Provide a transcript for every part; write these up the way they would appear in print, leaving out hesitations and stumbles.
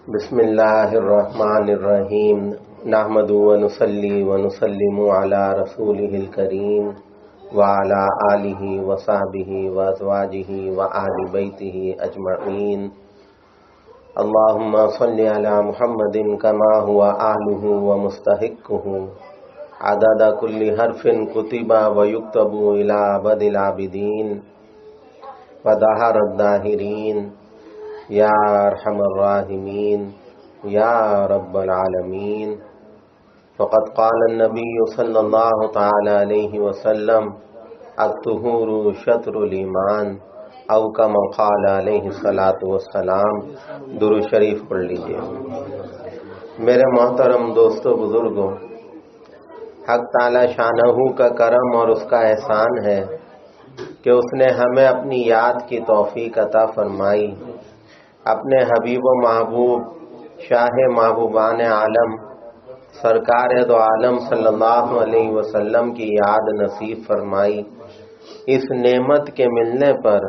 بسم اللہ الرحمن الرحیم نحمد ونصلی ونسلم علی رسولہ الکریم وعلی آلہ وصحبہ وازواجہ وآل بیتہ اجمعین اللہم صلی علی محمد کما هو اہلہ ومستحقہ عدد کل حرف کتب ویکتب الی ابد العابدین ودہر الداہرین یا ارحم الراحمین یا رب العالمین فقد قال النبی صلی اللہ تعالی علیہ وسلم الطہور شطر الایمان او کما قال علیہ الصلاۃ والسلام۔ درود شریف پڑھ لیجئے۔ میرے محترم دوستو بزرگوں، حق تعالی شانہ کا کرم اور اس کا احسان ہے کہ اس نے ہمیں اپنی یاد کی توفیق عطا فرمائی، اپنے حبیب و محبوب شاہ محبوبان عالم سرکار دو عالم صلی اللہ علیہ وسلم کی یاد نصیب فرمائی۔ اس نعمت کے ملنے پر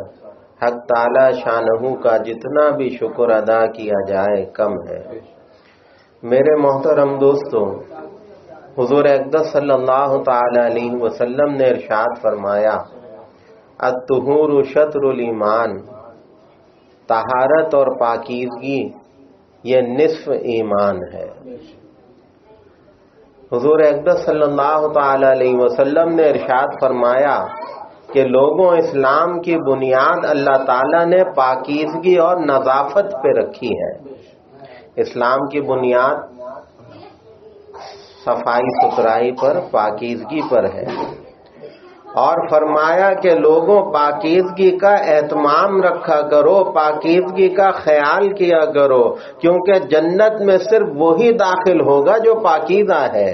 حق تعالی شانہ کا جتنا بھی شکر ادا کیا جائے کم ہے۔ میرے محترم دوستو، حضور اقدس صلی اللہ تعالی علیہ وسلم نے ارشاد فرمایا، الطہور شطر الایمان، طہارت اور پاکیزگی یہ نصف ایمان ہے۔ حضور اقدس صلی اللہ تعالی علیہ وسلم نے ارشاد فرمایا کہ لوگوں، اسلام کی بنیاد اللہ تعالیٰ نے پاکیزگی اور نظافت پہ رکھی ہے۔ اسلام کی بنیاد صفائی ستھرائی پر، پاکیزگی پر ہے، اور فرمایا کہ لوگوں پاکیزگی کا اہتمام رکھا کرو، پاکیزگی کا خیال کیا کرو، کیونکہ جنت میں صرف وہی داخل ہوگا جو پاکیزہ ہے۔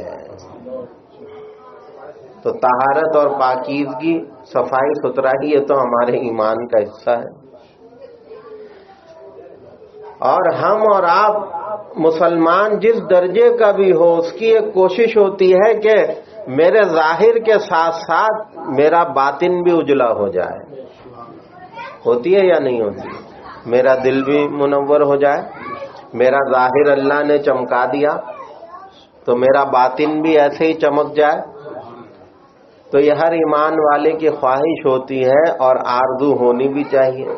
تو طہارت اور پاکیزگی، صفائی ستھرائی، یہ تو ہمارے ایمان کا حصہ ہے۔ اور ہم اور آپ مسلمان جس درجے کا بھی ہو، اس کی ایک کوشش ہوتی ہے کہ میرے ظاہر کے ساتھ ساتھ میرا باطن بھی اجلا ہو جائے۔ ہوتی ہے یا نہیں ہوتی؟ میرا دل بھی منور ہو جائے، میرا ظاہر اللہ نے چمکا دیا تو میرا باطن بھی ایسے ہی چمک جائے۔ تو یہ ہر ایمان والے کی خواہش ہوتی ہے اور آرزو ہونی بھی چاہیے۔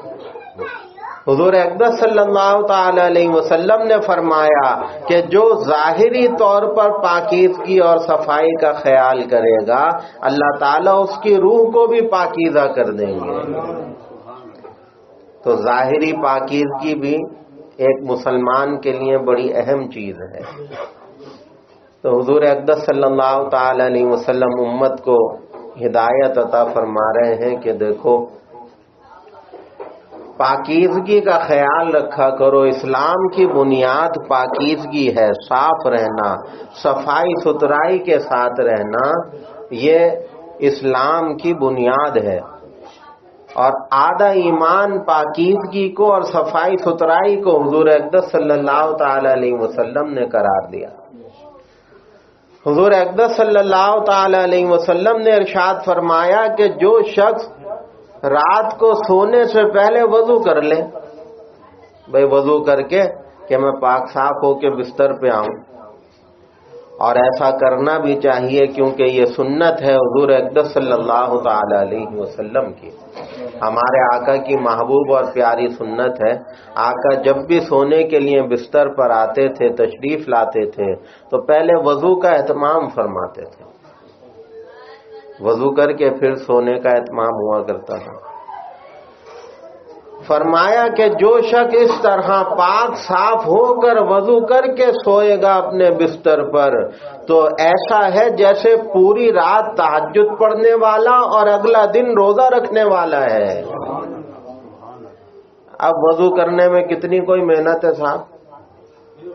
حضور اقدس صلی اللہ تعالی علیہ وسلم نے فرمایا کہ جو ظاہری طور پر پاکیزگی اور صفائی کا خیال کرے گا، اللہ تعالیٰ اس کی روح کو بھی پاکیزہ کر دیں گے۔ تو ظاہری پاکیزگی بھی ایک مسلمان کے لیے بڑی اہم چیز ہے۔ تو حضور اقدس صلی اللہ تعالی علیہ وسلم امت کو ہدایت عطا فرما رہے ہیں کہ دیکھو، پاکیزگی کا خیال رکھا کرو۔ اسلام کی بنیاد پاکیزگی ہے، صاف رہنا، صفائی ستھرائی کے ساتھ رہنا، یہ اسلام کی بنیاد ہے۔ اور آدھا ایمان پاکیزگی کو اور صفائی ستھرائی کو حضور اقدس صلی اللہ تعالی علیہ وسلم نے قرار دیا۔ حضور اقدس صلی اللہ تعالی علیہ وسلم نے ارشاد فرمایا کہ جو شخص رات کو سونے سے پہلے وضو کر لے، بھئی وضو کر کے کہ میں پاک صاف ہو کے بستر پہ آؤں، اور ایسا کرنا بھی چاہیے کیونکہ یہ سنت ہے حضور اقدس صلی اللہ تعالی علیہ وسلم کی، ہمارے آقا کی محبوب اور پیاری سنت ہے۔ آقا جب بھی سونے کے لیے بستر پر آتے تھے، تشریف لاتے تھے، تو پہلے وضو کا اہتمام فرماتے تھے، وضو کر کے پھر سونے کا اہتمام ہوا کرتا تھا۔ فرمایا کہ جو شخص اس طرح پاک صاف ہو کر وضو کر کے سوئے گا اپنے بستر پر، تو ایسا ہے جیسے پوری رات تہجد پڑھنے والا اور اگلا دن روزہ رکھنے والا ہے۔ اب وضو کرنے میں کتنی کوئی محنت ہے صاحب،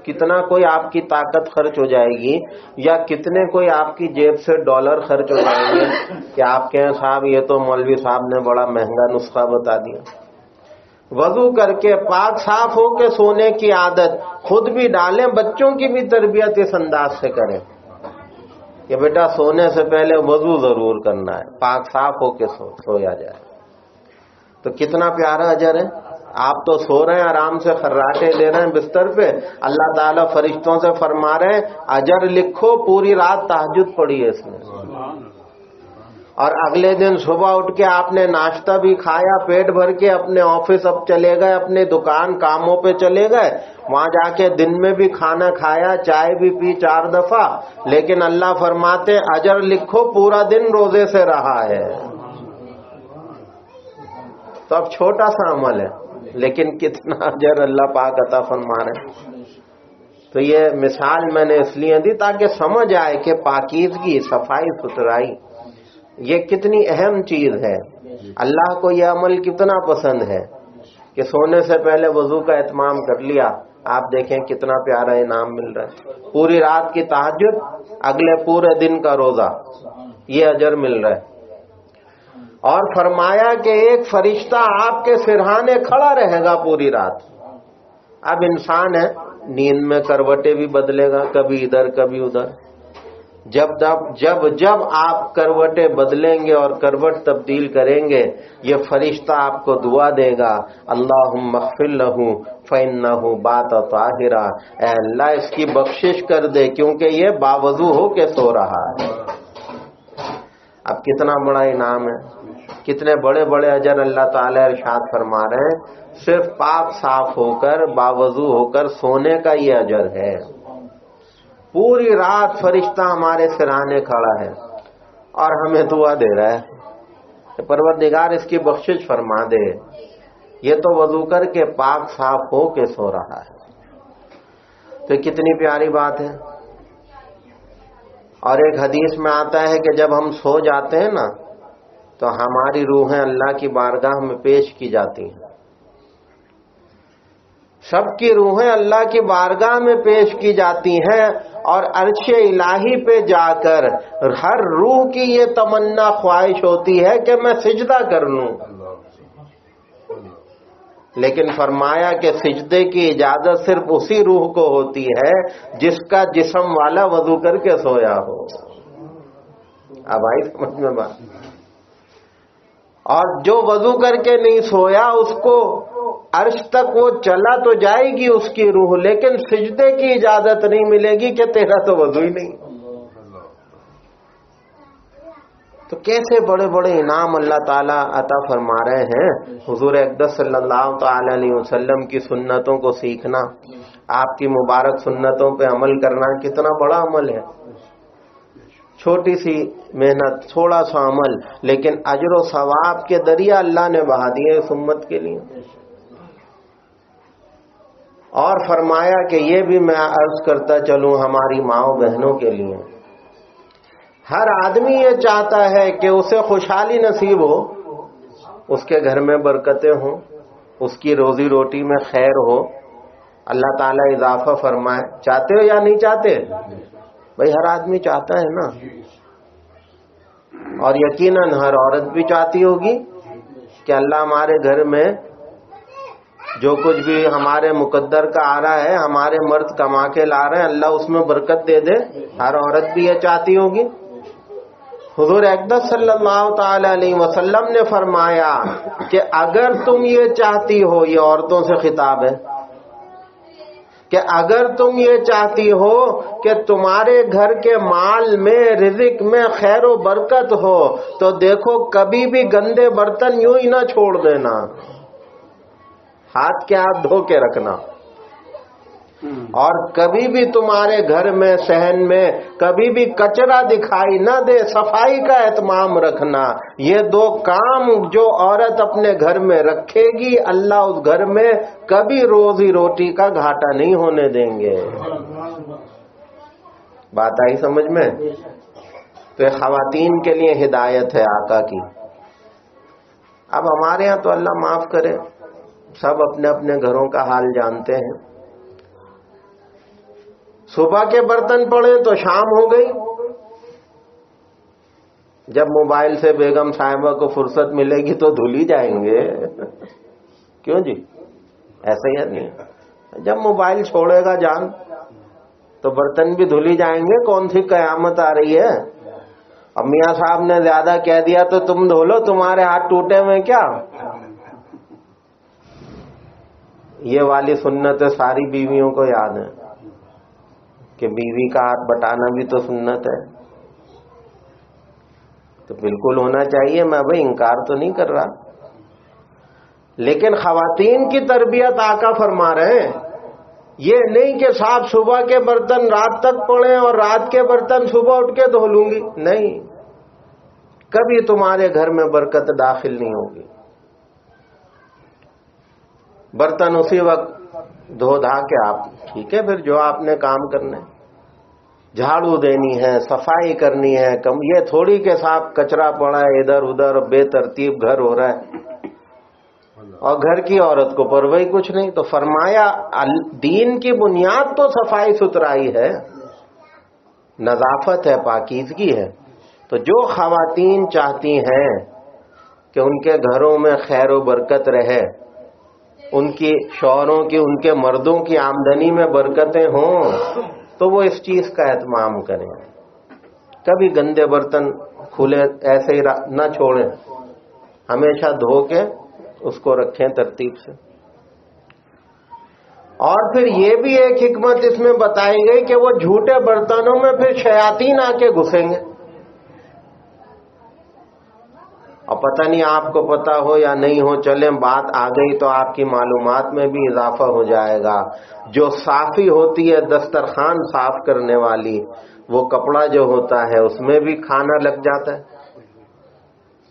کتنا کوئی آپ کی طاقت خرچ ہو جائے گی، یا کتنے کوئی آپ کی جیب سے ڈالر خرچ ہو جائیں گے کہ آپ کہیں صاحب یہ تو مولوی صاحب نے بڑا مہنگا نسخہ بتا دیا۔ وضو کر کے پاک صاف ہو کے سونے کی عادت خود بھی ڈالیں، بچوں کی بھی تربیت اس انداز سے کریں کہ بیٹا سونے سے پہلے وضو ضرور کرنا ہے، پاک صاف ہو کے سویا جائے۔ تو کتنا پیارا اجر ہے۔ آپ تو سو رہے ہیں آرام سے خراٹے لے رہے ہیں بستر پہ، اللہ تعالیٰ فرشتوں سے فرما رہے ہیں اجر لکھو، پوری رات تہجد پڑھی ہے اس نے، اور اگلے دن صبح اٹھ کے آپ نے ناشتہ بھی کھایا پیٹ بھر کے، اپنے آفس اب چلے گئے، اپنے دکان کاموں پہ چلے گئے، وہاں جا کے دن میں بھی کھانا کھایا، چائے بھی پی 4 دفعہ، لیکن اللہ فرماتے اجر لکھو پورا دن روزے سے رہا ہے۔ تو اب چھوٹا سا عمل ہے لیکن کتنا اجر اللہ پاک عطا فرما رہے ہیں۔ تو یہ مثال میں نے اس لیے دی تاکہ سمجھ آئے کہ پاکیزگی، صفائی ستھرائی یہ کتنی اہم چیز ہے۔ اللہ کو یہ عمل کتنا پسند ہے کہ سونے سے پہلے وضو کا اہتمام کر لیا، آپ دیکھیں کتنا پیارا انعام مل رہا ہے، پوری رات کی تہجد، اگلے پورے دن کا روزہ، یہ اجر مل رہا ہے۔ اور فرمایا کہ ایک فرشتہ آپ کے سرہانے کھڑا رہے گا پوری رات۔ اب انسان ہے، نیند میں کروٹیں بھی بدلے گا، کبھی ادھر کبھی ادھر، جب آپ کروٹیں بدلیں گے اور کروٹ تبدیل کریں گے، یہ فرشتہ آپ کو دعا دے گا، اللہم اغفر لہ فإنہ بات طاہرا، اے اللہ اس کی بخشش کر دے کیونکہ یہ باوضو ہو کے سو رہا ہے۔ اب کتنا بڑا انعام ہے، کتنے بڑے بڑے اجر اللہ تعالی ارشاد فرما رہے ہیں، صرف پاک صاف ہو کر باوضو ہو کر سونے کا یہ اجر ہے۔ پوری رات فرشتہ ہمارے سرانے کھڑا ہے اور ہمیں دعا دے رہا ہے کہ پروردگار اس کی بخشش فرما دے، یہ تو وضو کر کے پاک صاف ہو کے سو رہا ہے۔ تو کتنی پیاری بات ہے۔ اور ایک حدیث میں آتا ہے کہ جب ہم سو جاتے ہیں نا تو ہماری روحیں اللہ کی بارگاہ میں پیش کی جاتی ہیں، سب کی روحیں اللہ کی بارگاہ میں پیش کی جاتی ہیں، اور عرش الہی پہ جا کر ہر روح کی یہ تمنا خواہش ہوتی ہے کہ میں سجدہ کر لوں، لیکن فرمایا کہ سجدے کی اجازت صرف اسی روح کو ہوتی ہے جس کا جسم والا وضو کر کے سویا ہو۔ اب آئی سمجھ میں بات؟ اور جو وضو کر کے نہیں سویا اس کو عرش تک وہ چلا تو جائے گی اس کی روح، لیکن سجدے کی اجازت نہیں ملے گی کہ تیرا تو وضو ہی نہیں۔ تو کیسے بڑے بڑے انعام اللہ تعالیٰ عطا فرما رہے ہیں۔ حضور اقدس صلی اللہ تعالی علیہ وسلم کی سنتوں کو سیکھنا، آپ کی مبارک سنتوں پہ عمل کرنا کتنا بڑا عمل ہے۔ چھوٹی سی محنت، تھوڑا سا عمل، لیکن اجر و ثواب کے دریا اللہ نے بہا دیے اس امت کے لیے۔ اور فرمایا کہ یہ بھی میں عرض کرتا چلوں ہماری ماؤں بہنوں کے لیے، ہر آدمی یہ چاہتا ہے کہ اسے خوشحالی نصیب ہو، اس کے گھر میں برکتیں ہوں، اس کی روزی روٹی میں خیر ہو، اللہ تعالیٰ اضافہ فرمائے۔ چاہتے ہو یا نہیں چاہتے؟ بھائی ہر آدمی چاہتا ہے نا، اور یقیناً ہر عورت بھی چاہتی ہوگی کہ اللہ ہمارے گھر میں جو کچھ بھی ہمارے مقدر کا آ رہا ہے، ہمارے مرد کما کے لا رہے ہیں، اللہ اس میں برکت دے دے۔ ہر عورت بھی یہ چاہتی ہوگی۔ حضور اقدس صلی اللہ تعالی علیہ وسلم نے فرمایا کہ اگر تم یہ چاہتی ہو، یہ عورتوں سے خطاب ہے، کہ اگر تم یہ چاہتی ہو کہ تمہارے گھر کے مال میں، رزق میں خیر و برکت ہو، تو دیکھو کبھی بھی گندے برتن یوں ہی نہ چھوڑ دینا، ہاتھ کے ہاتھ دھو کے رکھنا، اور کبھی بھی تمہارے گھر میں، صحن میں کبھی بھی کچرا دکھائی نہ دے، صفائی کا اہتمام رکھنا۔ یہ 2 کام جو عورت اپنے گھر میں رکھے گی، اللہ اس گھر میں کبھی روزی روٹی کا گھاٹا نہیں ہونے دیں گے۔ بات آئی سمجھ میں؟ تو یہ خواتین کے لیے ہدایت ہے آقا کی۔ اب ہمارے ہاں تو اللہ معاف کرے، سب اپنے اپنے گھروں کا حال جانتے ہیں۔ صبح کے برتن پڑے تو شام ہو گئی، جب موبائل سے بیگم صاحبہ کو فرصت ملے گی تو دھل ہی جائیں گے۔ کیوں جی؟ ایسا ہی نہیں، جب موبائل چھوڑے گا جان تو برتن بھی دھل ہی جائیں گے۔ کون سی قیامت آ رہی ہے؟ اب میاں صاحب نے زیادہ کہہ دیا تو تم دھو لو، تمہارے ہاتھ ٹوٹے ہوئے کیا؟ یہ والی سنت ساری بیویوں کو یاد ہے کہ بیوی کا ہاتھ بٹانا بھی تو سنت ہے، تو بالکل ہونا چاہیے، میں بھائی انکار تو نہیں کر رہا، لیکن خواتین کی تربیت آقا فرما رہے ہیں، یہ نہیں کہ صاحب صبح کے برتن رات تک پڑیں اور رات کے برتن صبح اٹھ کے دھو لوں گی، نہیں، کبھی تمہارے گھر میں برکت داخل نہیں ہوگی۔ برتن اسی وقت دھو دھا کے آپ، ٹھیک ہے، پھر جو آپ نے کام کرنا ہے، جھاڑو دینی ہے، صفائی کرنی ہے، یہ تھوڑی کہ صاحب کچرا پڑا ہے ادھر ادھر، بے ترتیب گھر ہو رہا ہے اور گھر کی عورت کو پرواہ کچھ نہیں۔ تو فرمایا دین کی بنیاد تو صفائی ستھرائی ہے، نظافت ہے، پاکیزگی ہے۔ تو جو خواتین چاہتی ہیں کہ ان کے گھروں میں خیر و برکت رہے، ان کی شوہروں کی، ان کے مردوں کی آمدنی میں برکتیں ہوں، تو وہ اس چیز کا اہتمام کریں، کبھی گندے برتن کھلے ایسے ہی نہ چھوڑیں، ہمیشہ دھو کے اس کو رکھیں ترتیب سے۔ اور پھر یہ بھی ایک حکمت اس میں بتائی گئی کہ وہ جھوٹے برتنوں میں پھر شیاطین آ کے گھسیں گے، اور پتہ نہیں آپ کو پتہ ہو یا نہیں ہو، چلیں بات آ گئی تو آپ کی معلومات میں بھی اضافہ ہو جائے گا۔ جو صافی ہوتی ہے دسترخوان صاف کرنے والی، وہ کپڑا جو ہوتا ہے اس میں بھی کھانا لگ جاتا ہے،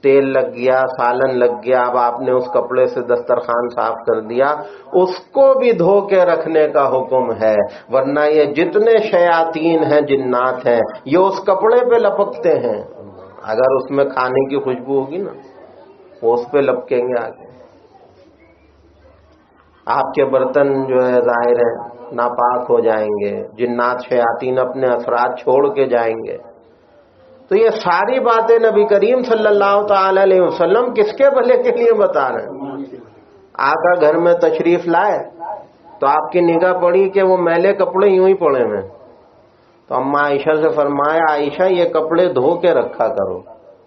تیل لگ گیا، سالن لگ گیا، اب آپ نے اس کپڑے سے دسترخوان صاف کر دیا، اس کو بھی دھو کے رکھنے کا حکم ہے، ورنہ یہ جتنے شیاطین ہیں، جنات ہیں، یہ اس کپڑے پہ لپکتے ہیں، اگر اس میں کھانے کی خوشبو ہوگی نا، وہ اس پہ لپکیں گے آگے۔ آپ کے برتن جو ہے ظاہر ہے ناپاک ہو جائیں گے، جنات شیاطین اپنے اثرات چھوڑ کے جائیں گے۔ تو یہ ساری باتیں نبی کریم صلی اللہ تعالی علیہ وسلم کس کے بھلے کے لیے بتا رہے ہیں؟ آقا گھر میں تشریف لائے تو آپ کی نگاہ پڑی کہ وہ میلے کپڑے یوں ہی پڑے ہیں، تو اماں عائشہ سے فرمایا، عائشہ یہ کپڑے دھو کے رکھا کرو،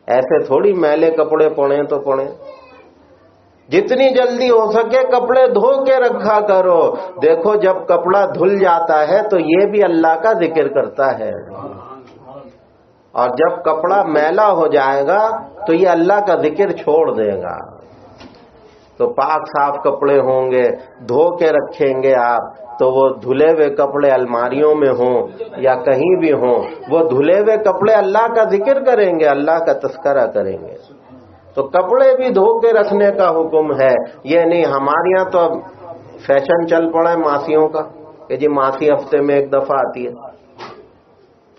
ایسے تھوڑی میلے کپڑے پڑیں تو پڑیں، جتنی جلدی ہو سکے کپڑے دھو کے رکھا کرو۔ دیکھو جب کپڑا دھل جاتا ہے تو یہ بھی اللہ کا ذکر کرتا ہے، اور جب کپڑا میلا ہو جائے گا تو یہ اللہ کا ذکر چھوڑ دے گا۔ تو پاک صاف کپڑے ہوں گے، دھو کے رکھیں گے آپ، تو وہ دھلے ہوئے کپڑے الماریوں میں ہوں یا کہیں بھی ہوں، وہ دھلے ہوئے کپڑے اللہ کا ذکر کریں گے، اللہ کا تذکرہ کریں گے۔ تو کپڑے بھی دھو کے رکھنے کا حکم ہے، یہ نہیں ہمارے یہاں تو اب فیشن چل پڑا ہے ماسیوں کا کہ جی ماسی ہفتے میں ایک دفعہ آتی ہے،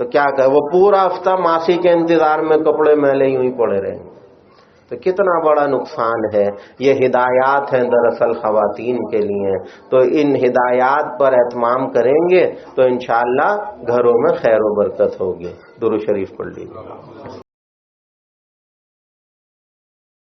تو کیا کہ وہ پورا ہفتہ ماسی کے انتظار میں کپڑے میلے یوں ہی پڑے رہیں گے، تو کتنا بڑا نقصان ہے۔ یہ ہدایات ہیں دراصل خواتین کے لیے، تو ان ہدایات پر اہتمام کریں گے تو انشاءاللہ گھروں میں خیر و برکت ہوگی۔ درود شریف پڑھ لیجیے۔